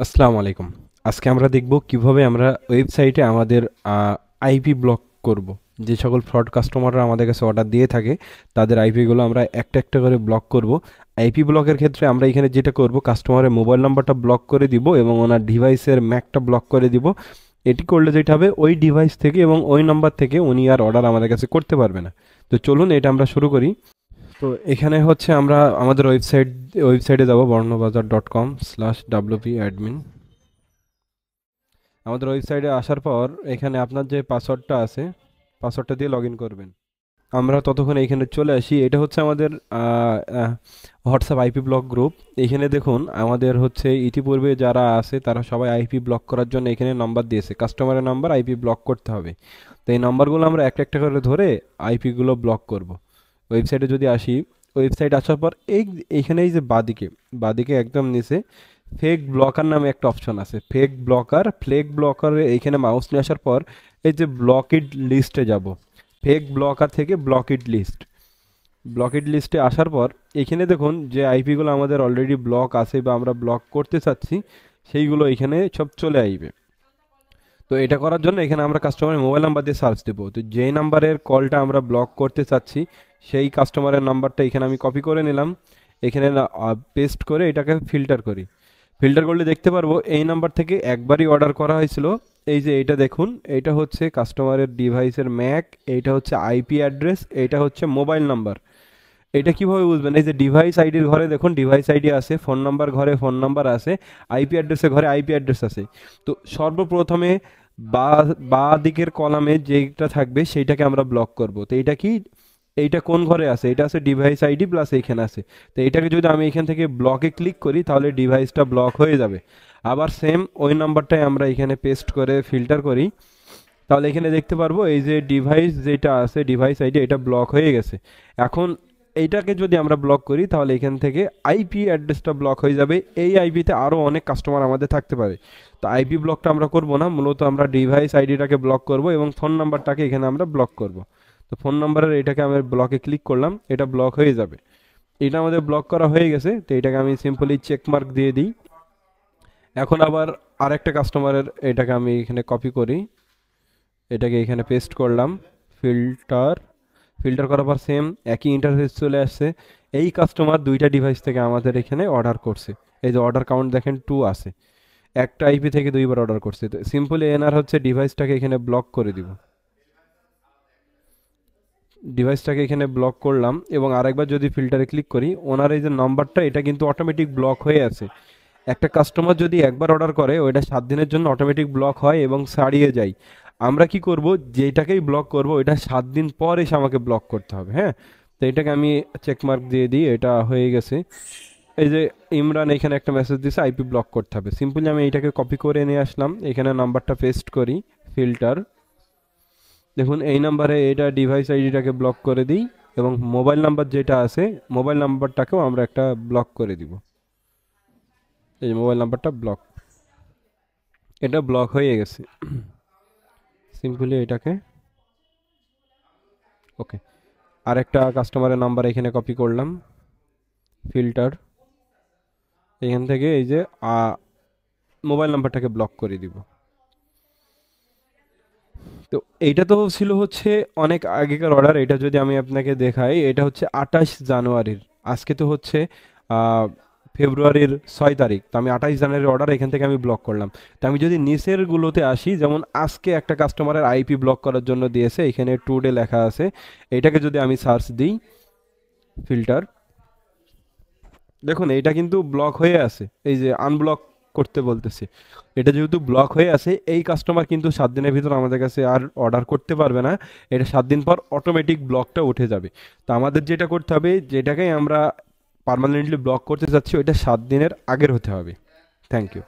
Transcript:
আসসালামু আলাইকুম। আজকে আমরা দেখব কিভাবে আমরা ওয়েবসাইটে আমাদের আইপি ব্লক করব। যে সকল ফ্রড কাস্টমাররা আমাদের কাছে অর্ডার দিয়ে থাকে তাদের আইপিগুলো আমরা একটা একটা করে ব্লক করব। আইপি ব্লকের ক্ষেত্রে আমরা এখানে যেটা করব, কাস্টমারের মোবাইল নাম্বারটা ব্লক করে দিব এবং ওনার ডিভাইসের ম্যাকটা ব্লক করে দিব। এটি করলে যেটা হবে, ওই ডিভাইস থেকে এবং ওই নাম্বার থেকে উনি আর অর্ডার আমাদের কাছে করতে পারবে না। তো চলুন এটা আমরা শুরু করি। তো এখানে হচ্ছে আমরা আমাদের ওয়েবসাইটে যাব, burnabazar.com/wp admin। আমাদের ওয়েবসাইটে আসার পর এখানে আপনার যে পাসওয়ার্ডটা আছে, পাসওয়ার্ডটা দিয়ে লগ ইন করবেন। আমরা ততক্ষণ এইখানে চলে আসি। এটা হচ্ছে আমাদের হোয়াটসঅ্যাপ আইপি ব্লক গ্রুপ। এখানে দেখুন আমাদের হচ্ছে ইতিপূর্বে যারা আছে তারা সবাই আইপি ব্লক করার জন্য এখানে নাম্বার দিয়েছে, কাস্টমারের নাম্বার আইপি ব্লক করতে হবে। তো এই নাম্বারগুলো আমরা একটা একটা করে ধরে আইপিগুলো ব্লক করব। ওয়েবসাইটে যদি আসি, ওয়েবসাইট আসার পর এইখানে এই যে বাদিকে বাদিকে একদম নিচে ফেক ব্লকার নামে একটা অপশন আছে। ফ্লেক ব্লকারে এইখানে মাউস নিয়ে আসার পর এই যে ব্লকিড লিস্টে যাব। ফেক ব্লকার থেকে ব্লকিড লিস্টে আসার পর এখানে দেখুন যে আইপিগুলো আমাদের অলরেডি ব্লক আছে বা আমরা ব্লক করতে চাচ্ছি সেইগুলো এখানে সব চলে আসবে। তো এটা করার জন্য এখানে আমরা কাস্টমারের মোবাইল নাম্বার দিয়ে সার্চ দেবো। তো যেই নাম্বারের কলটা আমরা ব্লক করতে চাচ্ছি সেই কাস্টমারের নাম্বারটা এখানে আমি কপি করে নিলাম। এখানে পেস্ট করে এটাকে ফিল্টার করলে দেখতে পারবো এই নাম্বার থেকে একবারই অর্ডার করা হয়েছিল। এই যে এটা দেখুন, এটা হচ্ছে কাস্টমারের ডিভাইসের ম্যাক, এইটা হচ্ছে আইপি অ্যাড্রেস, এইটা হচ্ছে মোবাইল নাম্বার। এটা কিভাবে বুঝবেন? এই যে ডিভাইস আইডির ঘরে দেখুন ডিভাইস আইডি আছে, ফোন নাম্বার ঘরে ফোন নাম্বার আছে, আইপি অ্যাড্রেসের ঘরে আইপি অ্যাড্রেস আছে। তো সর্বপ্রথমে বা বা দিকের কলামে যেটা থাকবে সেইটাকে আমরা ব্লক করব। তো এইটা কি, এইটা কোন ঘরে আছে? এটা আছে ডিভাইস আইডি প্লাস এইখানে আছে। তো এইটাকে যদি আমি এখান থেকে ব্লকে ক্লিক করি তাহলে ডিভাইসটা ব্লক হয়ে যাবে। আবার সেম ওই নাম্বারটাই আমরা এখানে পেস্ট করে ফিল্টার করি, তাহলে এখানে দেখতে পারবো এই যে ডিভাইস যেটা আছে ডিভাইস আইডি এটা ব্লক হয়ে গেছে। এখন এইটাকে যদি আমরা ব্লক করি তাহলে এখান থেকে আইপি অ্যাড্রেসটা ব্লক হয়ে যাবে। এই আইপিতে আরও অনেক কাস্টমার আমাদের থাকতে পারে। তো আইপি ব্লকটা আমরা করব না, মূলত আমরা ডিভাইস আইডিটাকে ব্লক করব এবং ফোন নাম্বারটাকে এখানে আমরা ব্লক করব। তো ফোন নাম্বারের এটাকে আমি ব্লকে ক্লিক করলাম, এটা ব্লক হয়ে যাবে। এটা আমাদের ব্লক করা হয়ে গেছে। তো এটাকে আমি সিম্পলি চেক মার্ক দিয়ে দিই। এখন আবার আরেকটা কাস্টমারের এটাকে আমি এখানে কপি করি, এটাকে এখানে পেস্ট করলাম। ফিল্টার ফিল্টার করার পর সেম একই ইন্টারফেস চলে আসছে। এই কাস্টমার দুইটা ডিভাইস থেকে আমাদের এখানে অর্ডার করছে। এই যে অর্ডার কাউন্ট দেখেন 2 আছে, একটা আইপি থেকে দুইবার অর্ডার করছে। তো সিম্পলি এনার হচ্ছে ডিভাইসটাকে এখানে ব্লক করে দিব। ডিভাইসটাকে এখানে ব্লক করলাম এবং আরেকবার যদি ফিল্টারে ক্লিক করি, ওনার এই যে নাম্বারটা এটা কিন্তু অটোমেটিক ব্লক হয়ে আছে। একটা কাস্টমার যদি একবার অর্ডার করে ওইটা 7 দিনের জন্য অটোমেটিক ব্লক হয় এবং ছাড়িয়ে যায়। আমরা কি করব, যেটাকেই ব্লক করব ওইটা 7 দিন পর এসে আমাকে ব্লক করতে হবে। হ্যাঁ, তো এটাকে আমি চেক মার্ক দিয়ে দিই, এটা হয়ে গেছে। এই যে ইমরান এখানে একটা মেসেজ দিয়েছে আইপি ব্লক করতে হবে। সিম্পলি আমি এটাকে কপি করে নিয়ে আসলাম, এখানে নাম্বারটা পেস্ট করি, ফিল্টার। দেখুন এই নাম্বারে এটা ডিভাইস আইডিটাকে ব্লক করে দিই এবং মোবাইল নাম্বার যেটা আছে মোবাইল নাম্বারটাকেও আমরা একটা ব্লক করে দিব। এই মোবাইল নাম্বারটা ব্লক, এটা ব্লক হয়ে গেছে। সিম্পলি এটাকে ওকে। আরেকটা কাস্টমারের নাম্বার এখানে কপি করলাম, ফিল্টার, এখান থেকে এই যে মোবাইল নাম্বারটাকে ব্লক করে দিব। তো এইটা তো ছিল হচ্ছে অনেক আগেকার অর্ডার। এটা যদি আমি আপনাকে দেখাই, এটা হচ্ছে 28 জানুয়ারির। আজকে তো হচ্ছে ফেব্রুয়ারির 6 তারিখ। তো আমি 28 জানুয়ারির অর্ডার এখান থেকে আমি ব্লক করলাম। তো আমি যদি নিচের গুলোতে আসি, যেমন আজকে একটা কাস্টমারের আইপি ব্লক করার জন্য দিয়েছে, এখানে টুডে লেখা আছে। এটাকে যদি আমি সার্চ দিই, ফিল্টার, দেখুন এটা কিন্তু ব্লক হয়ে আছে। এই যে আনব্লক করতে বলতেছে, এটা যেহেতু ব্লক হয়ে আছে এই কাস্টমার কিন্তু 7 দিনের ভিতর আমাদের কাছে আর অর্ডার করতে পারবে না। এটা 7 দিন পর অটোমেটিক ব্লকটা উঠে যাবে। তো আমাদের যেটা করতে হবে, যেটাকেই আমরা পার্মানেন্টলি ব্লক করতে চাচ্ছি ওইটা 7 দিনের আগের হতে হবে। Thank you.